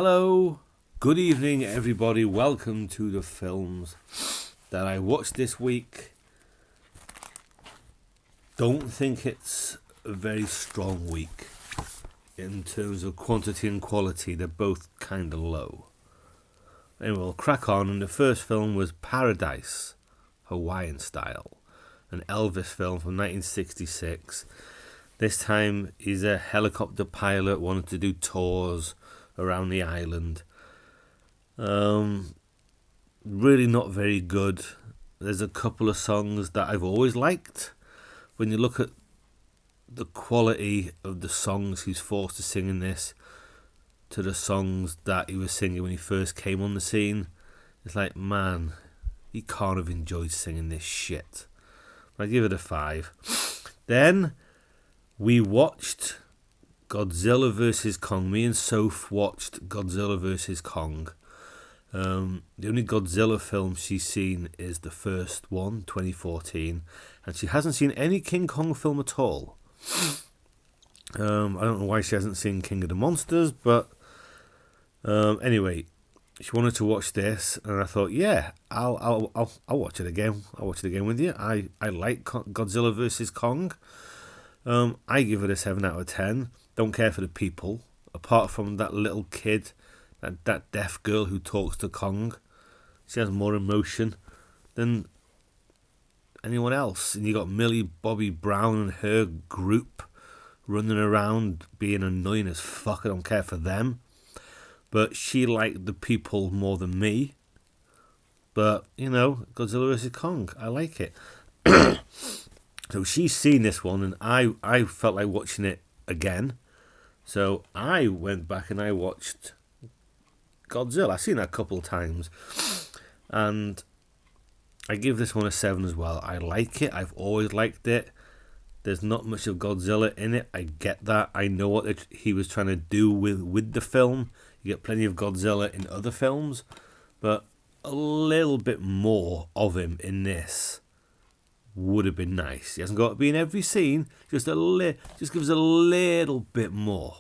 Hello, good evening, everybody. Welcome to the films that I watched this week. Don't think it's a very strong week in terms of quantity and quality. They're both kind of low. Anyway, we'll crack on. And the first film was Paradise, Hawaiian Style, an Elvis film from 1966. This time he's a helicopter pilot, wanted to do tours around the island. Really not very good. There's a couple of songs that I've always liked. When you look at the quality of the songs he's forced to sing in this to the songs that he was singing when he first came on the scene, it's like, man, he can't have enjoyed singing this shit. I give it a 5. Then we watched Godzilla vs. Kong. Me and Soph watched Godzilla vs. Kong. The only Godzilla film she's seen is the first one, 2014, and she hasn't seen any King Kong film at all. I don't know why she hasn't seen King of the Monsters, but anyway, she wanted to watch this, and I thought, yeah, I'll watch it again. I'll watch it again with you. I like Godzilla vs. Kong. I give it a 7 out of 10. Don't care for the people, apart from that little kid, that deaf girl who talks to Kong. She has more emotion than anyone else. And you got Millie Bobby Brown and her group running around being annoying as fuck. I don't care for them. But she liked the people more than me. But, you know, Godzilla vs. Kong, I like it. So she's seen this one, and I felt like watching it again. So I went back and I watched Godzilla. I've seen that a couple of times. And I give this one a 7 as well. I like it. I've always liked it. There's not much of Godzilla in it. I get that. I know what he was trying to do with the film. You get plenty of Godzilla in other films. But a little bit more of him in this would have been nice. He hasn't got to be in every scene. Just give us a little bit more.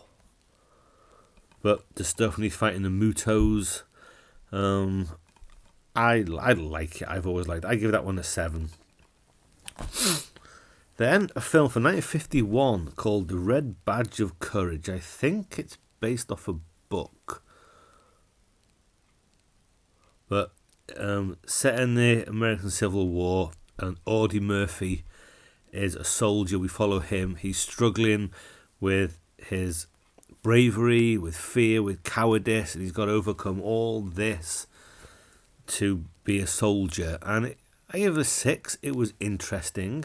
But the stuff when he's fighting the Mutos, I like it. I've always liked it. I give that one a 7. Then a film from 1951 called The Red Badge of Courage. I think it's based off a book, but set in the American Civil War. And Audie Murphy is a soldier. We follow him. He's struggling with his bravery, with fear, with cowardice, and he's got to overcome all this to be a soldier. And I give it a 6. It was interesting.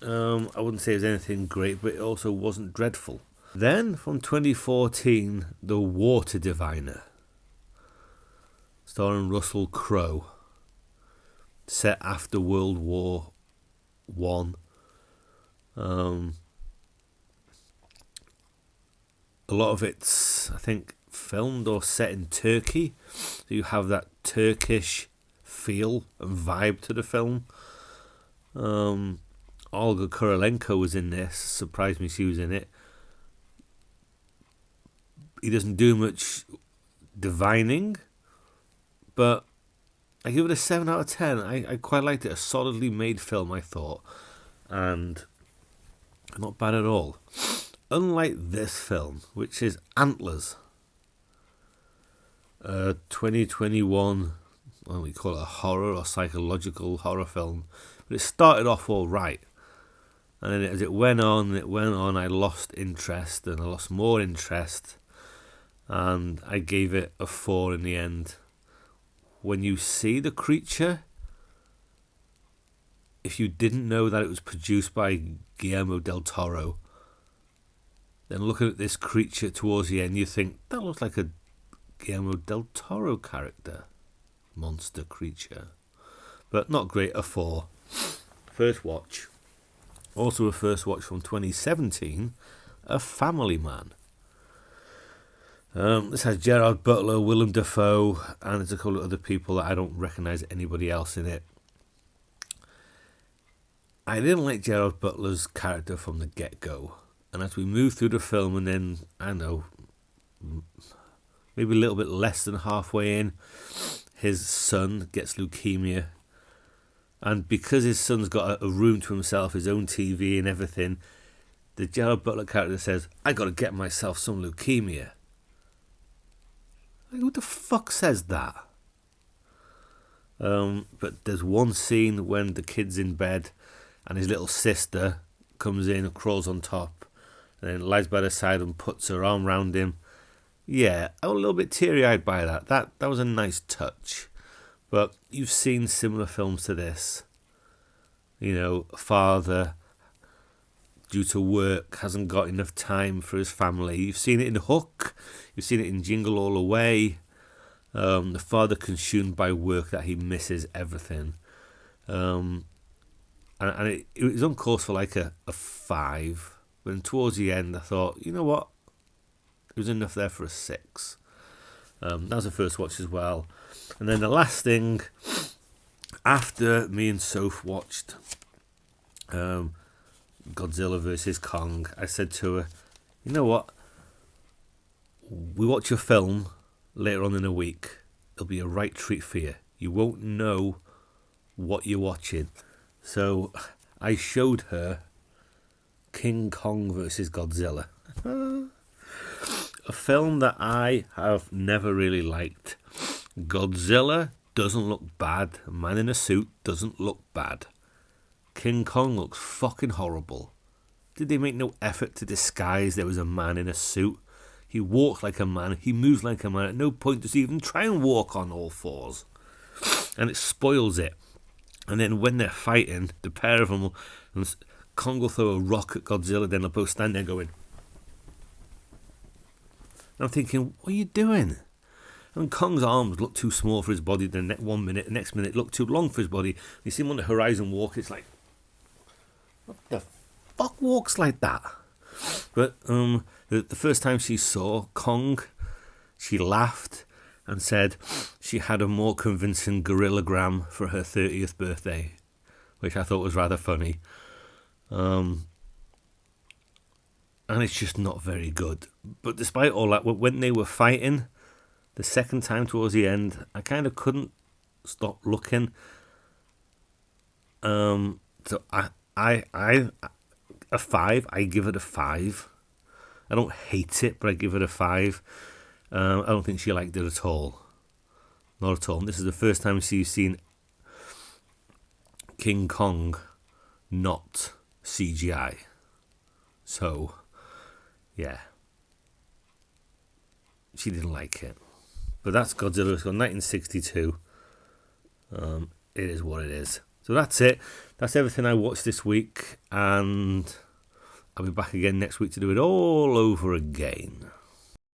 I wouldn't say it was anything great, but it also wasn't dreadful. Then, from 2014, The Water Diviner, starring Russell Crowe. Set after World War One. A lot of it's, I think, filmed or set in Turkey. So you have that Turkish feel and vibe to the film. Olga Kurylenko was in this. Surprised me she was in it. He doesn't do much divining, but I give it a 7 out of 10. I quite liked it. A solidly made film, I thought. And not bad at all. Unlike this film, which is Antlers. 2021, well, we call it a horror or psychological horror film. But it started off all right. And then as it went on, I lost interest. And I lost more interest. And I gave it a 4 in the end. When you see the creature, if you didn't know that it was produced by Guillermo del Toro, then looking at this creature towards the end, you think, that looks like a Guillermo del Toro character. Monster creature. But not great, a 4. First watch. Also a first watch from 2017, A Family Man. This has Gerard Butler, Willem Dafoe, and there's a couple of other people that I don't recognise anybody else in it. I didn't like Gerard Butler's character from the get-go. And as we move through the film and then, I don't know, maybe a little bit less than halfway in, his son gets leukemia. And because his son's got a room to himself, his own TV and everything, the Gerard Butler character says, I got to get myself some leukemia. Like, who the fuck says that? But there's one scene when the kid's in bed and his little sister comes in and crawls on top and then lies by the side and puts her arm round him. Yeah, I was a little bit teary-eyed by that. That was a nice touch. But you've seen similar films to this. You know, a father, due to work, hasn't got enough time for his family. You've seen it in Hook. You've seen it in Jingle All the Way. The father consumed by work that he misses everything. And it was on course for like a 5. But then towards the end, I thought, you know what? It was enough there for a 6. That was the first watch as well. And then the last thing, after me and Soph watched Godzilla vs. Kong, I said to her, you know what? We watch a film later on in the week. It'll be a right treat for you. You won't know what you're watching. So I showed her King Kong vs. Godzilla. A film that I have never really liked. Godzilla doesn't look bad. A man in a suit doesn't look bad. King Kong looks fucking horrible. Did they make no effort to disguise there was a man in a suit? He walked like a man. He moves like a man. At no point does he even try and walk on all fours. And it spoils it. And then when they're fighting, the pair of them, Kong will throw a rock at Godzilla, then they'll both stand there going... I'm thinking, what are you doing? And Kong's arms look too small for his body. The next minute look too long for his body. You see him on the horizon walk. It's like, what the fuck walks like that? But the first time she saw Kong, she laughed and said she had a more convincing gorillagram for her 30th birthday, which I thought was rather funny. And it's just not very good. But despite all that, when they were fighting, the second time towards the end, I kind of couldn't stop looking. So a 5. I give it a 5. I don't hate it, but I give it a 5. I don't think she liked it at all. Not at all. And this is the first time she's seen King Kong not CGI. So, yeah. She didn't like it. But that's Godzilla. It's got 1962. It is what it is. So that's it. That's everything I watched this week. And I'll be back again next week to do it all over again.